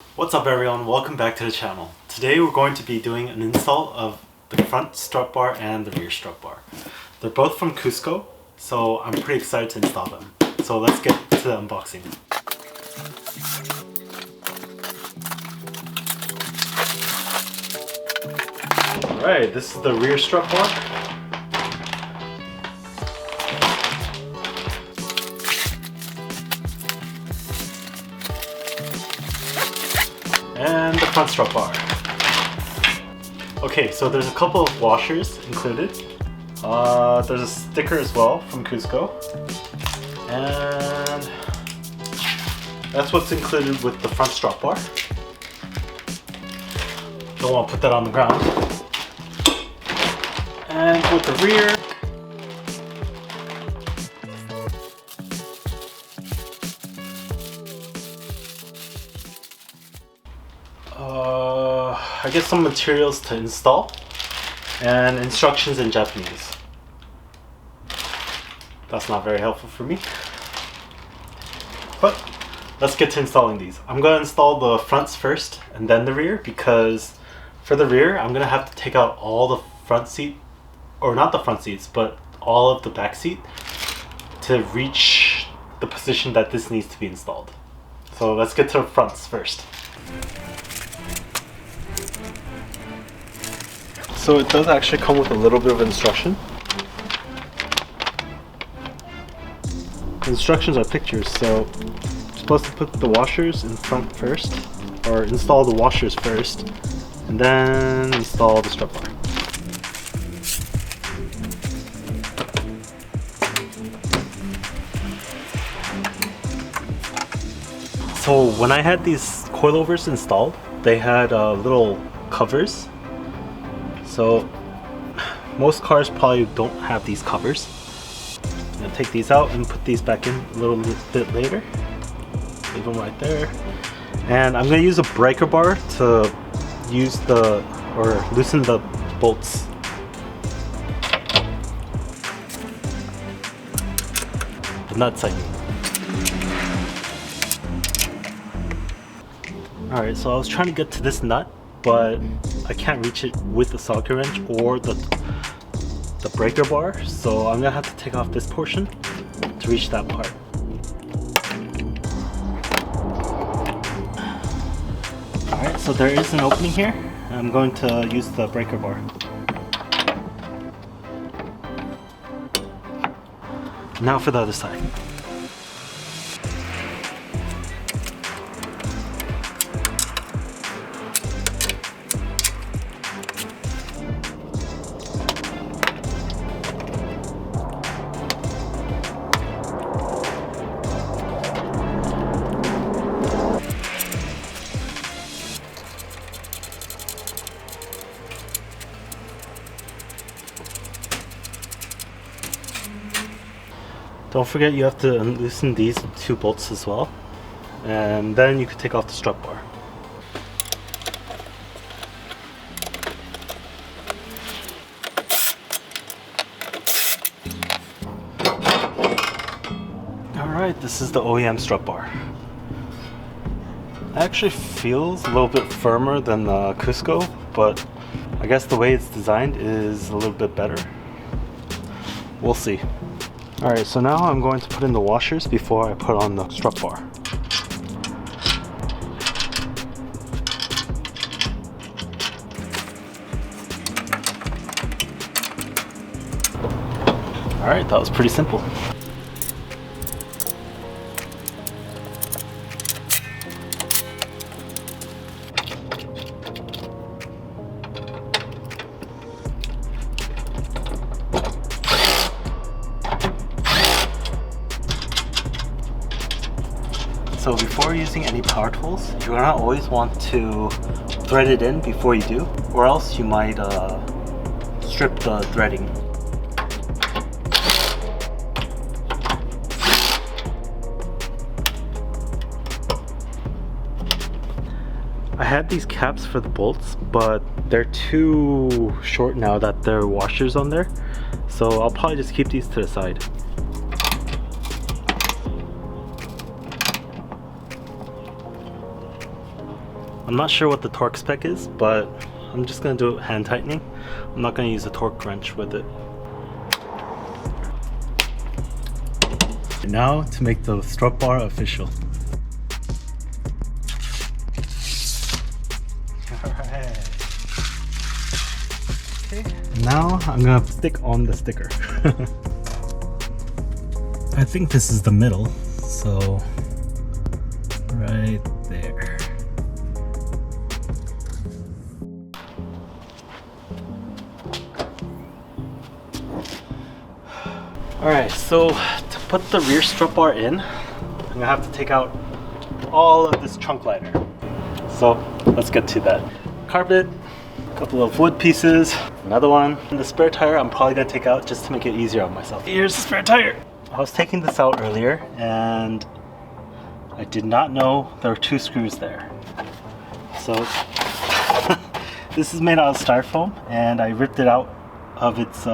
What's up everyone, welcome back to the channel. Today we're going to be doing an install of the front strut bar and the rear strut bar. They're both from Cusco, so I'm pretty excited to install them. So let's get to the unboxing. Alright, this is the rear strut bar. And the front strut bar. Okay, so there's a couple of washers included. There's a sticker as well from Cusco. And that's what's included with the front strut bar. Don't want to put that on the ground. And with the rear, I guess some materials to install and instructions in Japanese. That's not very helpful for me. But let's get to installing these. I'm going to install the fronts first and then the rear, because for the rear I'm going to have to take out all the front seat, or not the front seats, but all of the back seat to reach the position that this needs to be installed. So let's get to the fronts first. So it does actually come with a little bit of instruction. The instructions are pictures, so you're supposed to put the washers in front first, or install the washers first, and then install the strut bar. So when I had these coilovers installed, they had little covers. So most cars probably don't have these covers. I'm gonna take these out and put these back in a little bit later. Leave them right there. And I'm gonna use a breaker bar to loosen the bolts. The nuts, I mean. Alright, so I was trying to get to this nut, but I can't reach it with the socket wrench or the breaker bar, so I'm gonna have to take off this portion to reach that part. Alright, so there is an opening here. I'm going to use the breaker bar. Now for the other side. Don't forget you have to loosen these two bolts as well, and then you can take off the strut bar. Alright, this is the OEM strut bar. It actually feels a little bit firmer than the Cusco, but I guess the way it's designed is a little bit better. We'll see. Alright, so now I'm going to put in the washers before I put on the strut bar. Alright, that was pretty simple. So before using any power tools, you're gonna always want to thread it in before you do, or else you might strip the threading. I had these caps for the bolts, but they're too short now that there are washers on there, so I'll probably just keep these to the side. I'm not sure what the torque spec is, but I'm just gonna do it hand tightening. I'm not gonna use a torque wrench with it. Now to make the strut bar official. Alright. Okay, now I'm gonna stick on the sticker. I think this is the middle, so right there. Alright, so to put the rear strut bar in, I'm gonna have to take out all of this trunk liner. So let's get to that. Carpet, a couple of wood pieces, another one. And the spare tire I'm probably gonna take out just to make it easier on myself. Here's the spare tire. I was taking this out earlier and I did not know there were 2 screws there. So this is made out of styrofoam and I ripped it out of its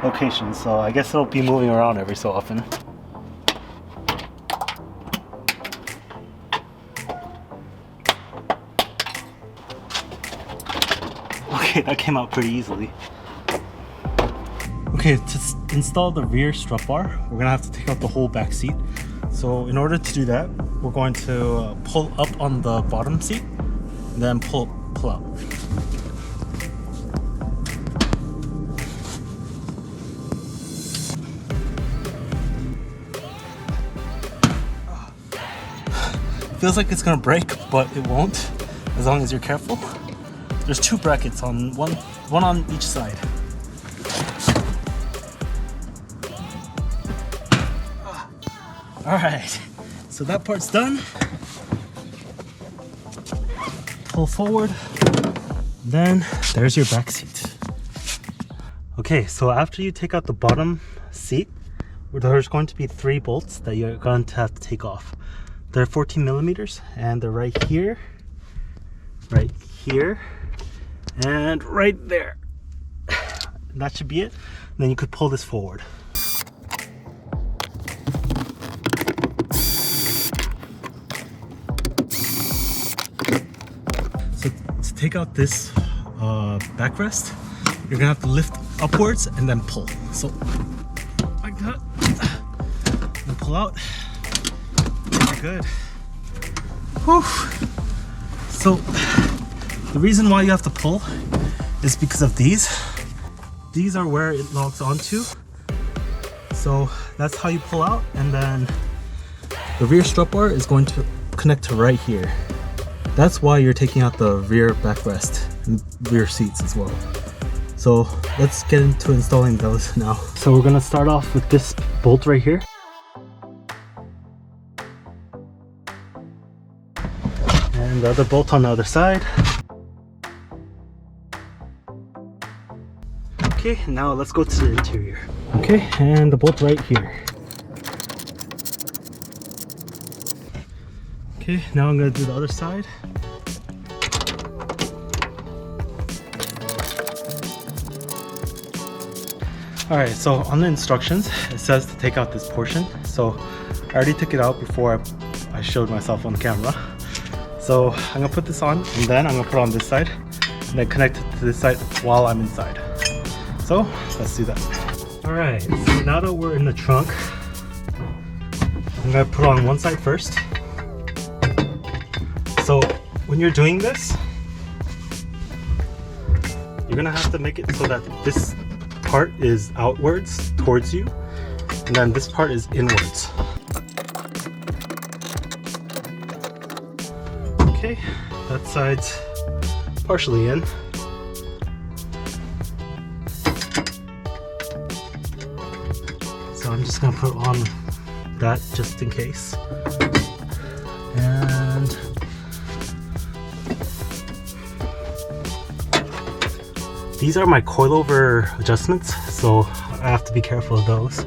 location, so I guess it'll be moving around every so often. Okay, that came out pretty easily. Okay, to install the rear strut bar, we're gonna have to take out the whole back seat. So in order to do that, we're going to pull up on the bottom seat, and then pull out. Feels like it's gonna break, but it won't, as long as you're careful. There's 2 brackets on one on each side. All right, so that part's done. Pull forward, then there's your back seat. Okay, so after you take out the bottom seat, there's going to be 3 bolts that you're going to have to take off. They're 14 millimeters and they're right here, and right there. That should be it. And then you could pull this forward. So to take out this backrest, you're gonna have to lift upwards and then pull. So like that, and pull out. Good. Whew. So the reason why you have to pull is because of these. These are where it locks onto. So that's how you pull out, and then the rear strut bar is going to connect to right here. That's why you're taking out the rear backrest and rear seats as well. So let's get into installing those now. So we're gonna start off with this bolt right here. And the other bolt on the other side. Okay, now let's go to the interior. Okay, and the bolt right here. Okay, now I'm gonna do the other side. Alright, so on the instructions, it says to take out this portion. So I already took it out before I showed myself on camera. So I'm gonna put this on, and then I'm gonna put it on this side, and then connect it to this side while I'm inside. So let's do that. All right, so now that we're in the trunk, I'm gonna put it on one side first. So when you're doing this, you're gonna have to make it so that this part is outwards towards you, and then this part is inwards. Okay, that side's partially in. So I'm just gonna put on that just in case. And these are my coilover adjustments, so I have to be careful of those.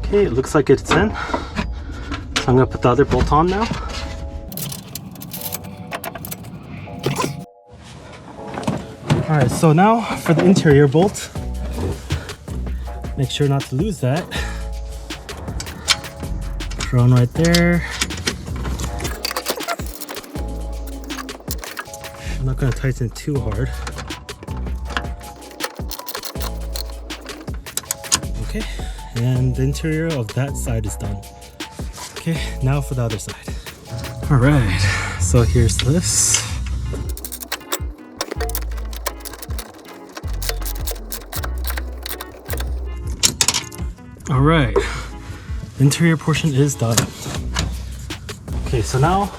Okay, it looks like it's in. So I'm gonna put the other bolt on now. Alright, so now for the interior bolt. Make sure not to lose that. Thrown right there. I'm not going to tighten it too hard. Okay, and the interior of that side is done. Okay, now for the other side. Alright, so here's this. Alright, interior portion is done. Okay, so now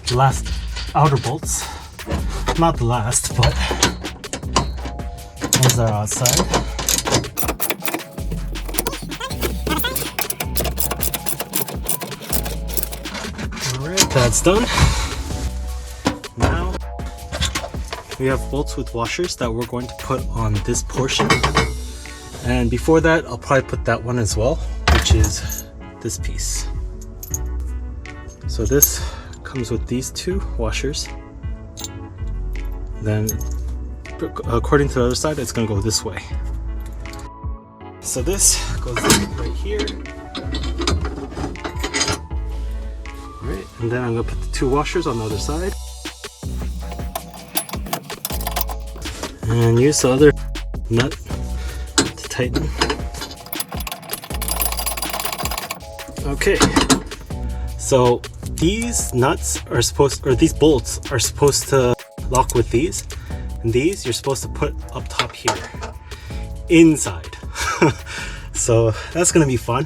the last outer bolts. Not the last, but ones that are outside. Alright, that's done. Now we have bolts with washers that we're going to put on this portion. And before that, I'll probably put that one as well, which is this piece. So this comes with these two washers. Then, according to the other side, it's gonna go this way. So this goes right here. Right, and then I'm gonna put the two washers on the other side. And use the other nut to tighten. Okay, so these nuts are supposed, or these bolts are supposed to lock with these, and these you're supposed to put up top here, inside. So that's gonna be fun.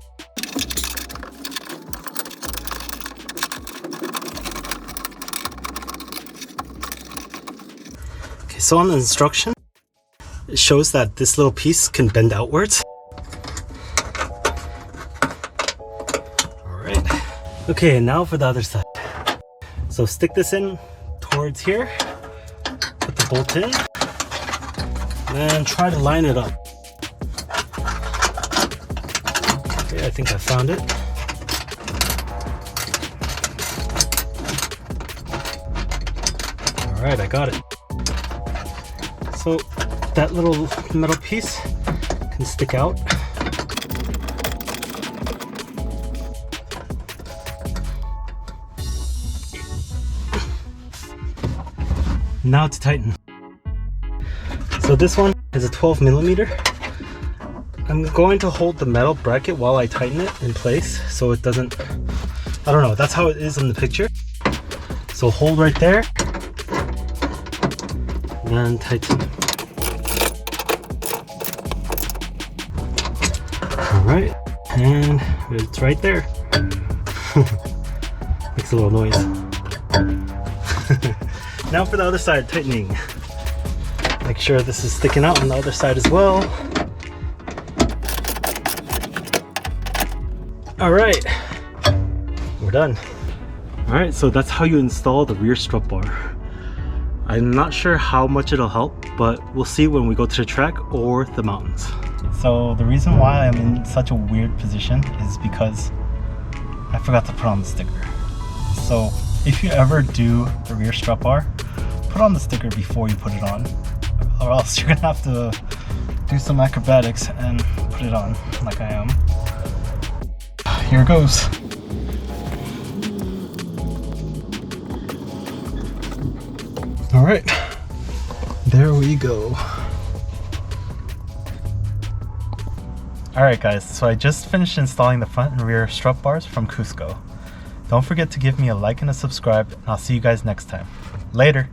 Okay, so on the instruction, it shows that this little piece can bend outwards. Alright. Okay, and now for the other side. So stick this in towards here, put the bolt in, and try to line it up. Okay, I think I found it. Alright, I got it. So that little metal piece can stick out. Now to tighten. So this one is a 12mm. I'm going to hold the metal bracket while I tighten it in place so it doesn't, I don't know, that's how it is in the picture. So hold right there, then tighten. Alright, and it's right there. Makes a little noise. Now for the other side, tightening. Make sure this is sticking out on the other side as well. Alright, we're done. Alright, so that's how you install the rear strut bar. I'm not sure how much it'll help, but we'll see when we go to the track or the mountains. So the reason why I'm in such a weird position is because I forgot to put on the sticker. So if you ever do the rear strut bar, put on the sticker before you put it on, or else you're gonna have to do some acrobatics and put it on like I am. Here goes. All right, there we go. Alright guys, so I just finished installing the front and rear strut bars from Cusco. Don't forget to give me a like and a subscribe, and I'll see you guys next time. Later!